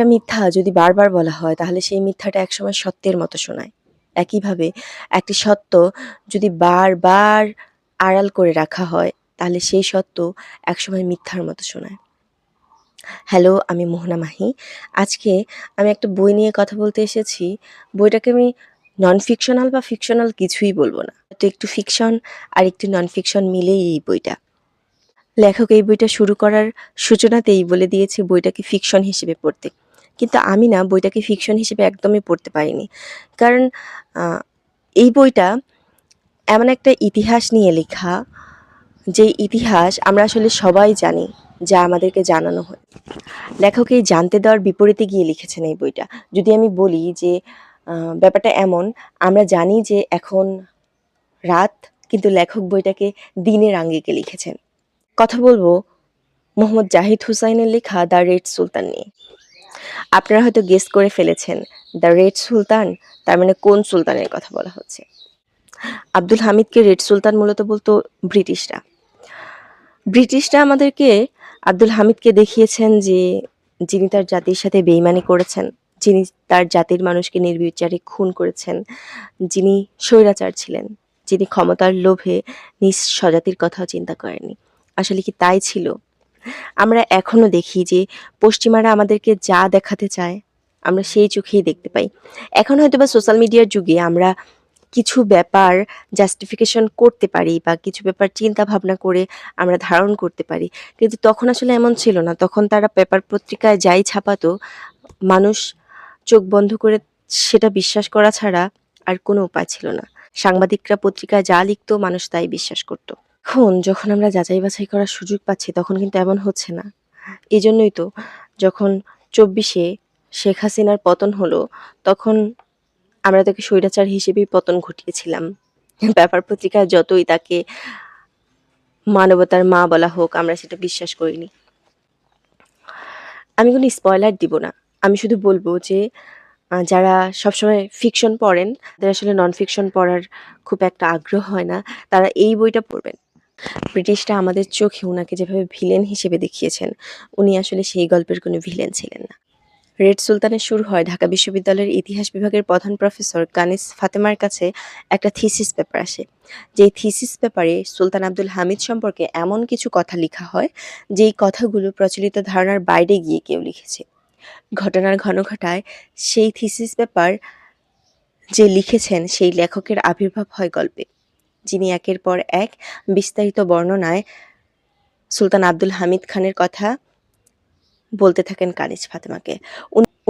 একটা মিথ্যা যদি বারবার বলা হয় তাহলে সেই মিথ্যাটা একসময় সত্যের মতো শোনায়। একইভাবে একটি সত্য যদি বারবার আড়াল করে রাখা হয় তাহলে সেই সত্য একসময় মিথ্যার মতো শোনায়। হ্যালো, আমি মোহনা মাহি। আজকে আমি একটা বই নিয়ে কথা বলতে এসেছি। বইটাকে আমি নন ফিকশনাল বা ফিকশনাল কিছুই বলবো না। তো একটু ফিকশন আর একটু নন ফিকশন মিলেই এই বইটা। লেখক এই বইটা শুরু করার সূচনাতেই বলে দিয়েছে বইটাকে ফিকশন হিসেবে পড়তে। কিন্তু আমি না বইটাকে ফিকশন হিসেবে একদমই পড়তে পারিনি। কারণ এই বইটা এমন একটা ইতিহাস নিয়ে লেখা, যে ইতিহাস আমরা আসলে সবাই জানি, যা আমাদেরকে জানানো হয়। লেখক এই জানতে দেওয়ার বিপরীতে গিয়ে লিখেছেন এই বইটা। যদি আমি বলি যে ব্যাপারটা এমন, আমরা জানি যে এখন রাত, কিন্তু লেখক বইটাকে দিনের আঙ্গিকে লিখেছেন। কথা বলবো মোহাম্মদ জাহিদ হুসাইনের লেখা দ্য রেড সুলতান নিয়ে। আপনারা হয়তো গেস করে ফেলেছেন দ্য রেড সুলতান তার মানে কোন সুলতানের কথা বলা হচ্ছে। আব্দুল হামিদকে রেড সুলতান মূলত বলতো ব্রিটিশরা। আমাদেরকে আব্দুল হামিদকে দেখিয়েছেন যে যিনি তার জাতির সাথে বেইমানি করেছেন, যিনি তার জাতির মানুষকে নির্বিচারে খুন করেছেন, যিনি স্বৈরাচার ছিলেন, যিনি ক্ষমতার লোভে নিজ স্বজাতির কথাও চিন্তা করেননি। আসলে কি তাই ছিল? আমরা এখনো দেখি যে পশ্চিমারা আমাদেরকে যা দেখাতে চায় আমরা সেই চোখেই দেখতে পাই। এখন হয়তোবা সোশ্যাল মিডিয়ার যুগে আমরা কিছু ব্যাপার জাস্টিফিকেশন করতে পারি বা কিছু ব্যাপার চিন্তা ভাবনা করে আমরা ধারণ করতে পারি, কিন্তু তখন আসলে এমন ছিল না। তখন তারা পেপার পত্রিকায় যাই ছাপাতো, মানুষ চোখ বন্ধ করে সেটা বিশ্বাস করা ছাড়া আর কোনো উপায় ছিল না। সাংবাদিকরা পত্রিকায় যা লিখতো মানুষ তাই বিশ্বাস করতো। এখন যখন আমরা যাচাই বাছাই করার সুযোগ পাচ্ছি তখন কিন্তু এমন হচ্ছে না। এই জন্যই তো যখন ২৪-এ শেখ হাসিনার পতন হলো তখন আমরা তাকে স্বৈরাচার হিসেবেই পতন ঘটিয়েছিলাম। পেপার পত্রিকায় যতই তাকে মানবতার মা বলা হোক, আমরা সেটা বিশ্বাস করিনি। আমি কোনো স্পয়লার দিব না। আমি শুধু বলবো যে যারা সবসময় ফিকশন পড়েন, তাদের আসলে নন ফিকশন পড়ার খুব একটা আগ্রহ হয় না, তারা এই বইটা পড়বেন। ব্রিটিশরা আমাদের চোখে উনাকে যেভাবে ভিলেন হিসেবে দেখিয়েছেন, উনি আসলে সেই গল্পের কোনো ভিলেন ছিলেন না। রেড সুলতানের শুরু হয় ঢাকা বিশ্ববিদ্যালয়ের ইতিহাস বিভাগের প্রধান প্রফেসর কানিস ফাতেমার কাছে একটা থিসিস পেপার আসে। যেই থিসিস পেপারে সুলতান আব্দুল হামিদ সম্পর্কে এমন কিছু কথা লেখা হয় যেই কথাগুলো প্রচলিত ধারণার বাইরে গিয়ে কেউ লিখেছে। ঘটনার ঘনঘটায় সেই থিসিস পেপার যে লিখেছেন সেই লেখকের আবির্ভাব হয় গল্পে, যিনি একের পর এক বিস্তারিত বর্ণনায় সুলতান আব্দুল হামিদ খানের কথা বলতে থাকেন কানিজ ফাতেমাকে।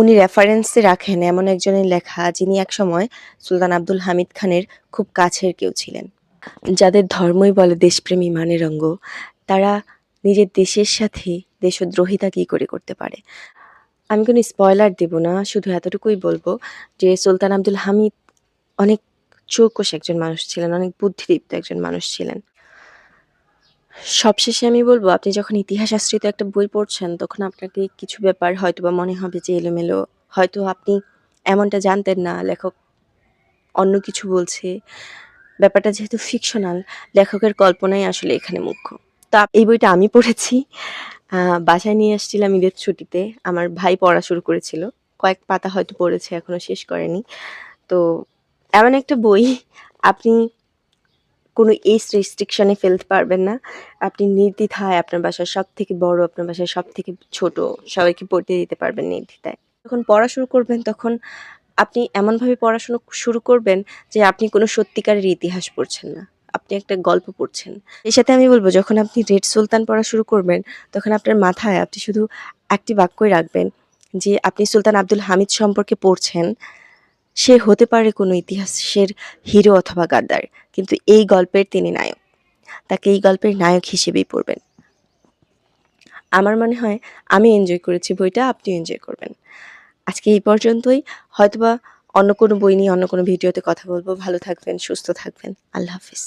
উনি রেফারেন্সে রাখেন এমন একজনের লেখা যিনি একসময় সুলতান আব্দুল হামিদ খানের খুব কাছের কেউ ছিলেন। যাদের ধর্মই বলে দেশপ্রেমী মানের অঙ্গ, তারা নিজের দেশের সাথে দেশদ্রোহিতা কী করে করতে পারে। আমি কোনো স্পয়লার দেব না, শুধু এতটুকুই বলবো যে সুলতান আব্দুল হামিদ অনেক চৌকস একজন মানুষ ছিলেন, অনেক বুদ্ধিদীপ্ত একজন মানুষ ছিলেন। সবশেষে আমি বলবো, আপনি যখন ইতিহাস আশ্রিত একটা বই পড়ছেন তখন আপনাকে কিছু ব্যাপার হয়তোবা মনে হবে যে এলোমেলো, হয়তো আপনি এমনটা জানতেন না লেখক অন্য কিছু বলছে। ব্যাপারটা যেহেতু ফিকশনাল, লেখকের কল্পনাই আসলে এখানে মুখ্য। তো এই বইটা আমি পড়েছি, বাসায় নিয়ে আসছিলাম ঈদের ছুটিতে। আমার ভাই পড়া শুরু করেছিল, কয়েক পাতা হয়তো পড়েছে, এখনো শেষ করেনি। তো এমন একটা বই আপনি কোনো এজ রেস্ট্রিকশনে ফেলতে পারবেন না। আপনি নির্দ্বিধায় আপনার বাসার সবথেকে বড়, আপনার বাসার সবথেকে ছোট সবাইকে পড়তে দিতে পারবেন নির্দ্বিধায়। যখন পড়া শুরু করবেন তখন আপনি এমনভাবে পড়াশুনো শুরু করবেন যে আপনি কোনো সত্যিকারের ইতিহাস পড়ছেন না, আপনি একটা গল্প পড়ছেন। এর সাথে আমি বলব, যখন আপনি রেড সুলতান পড়া শুরু করবেন তখন আপনার মাথায় আপনি শুধু একটি বাক্যই রাখবেন যে আপনি সুলতান আব্দুল হামিদ সম্পর্কে পড়ছেন। সে হতে পারে কোনো ইতিহাসের হিরো অথবা গাদ্দার, কিন্তু এই গল্পের তিনি নায়ক। তাকে এই গল্পের নায়ক হিসেবেই পড়বেন। আমার মনে হয় আমি এনজয় করেছি বইটা, আপনিও এনজয় করবেন। আজকে এই পর্যন্তই। হয়তোবা অন্য কোনো বই নিয়ে অন্য কোনো ভিডিওতে কথা বলবো। ভালো থাকবেন, সুস্থ থাকবেন। আল্লাহ হাফিজ।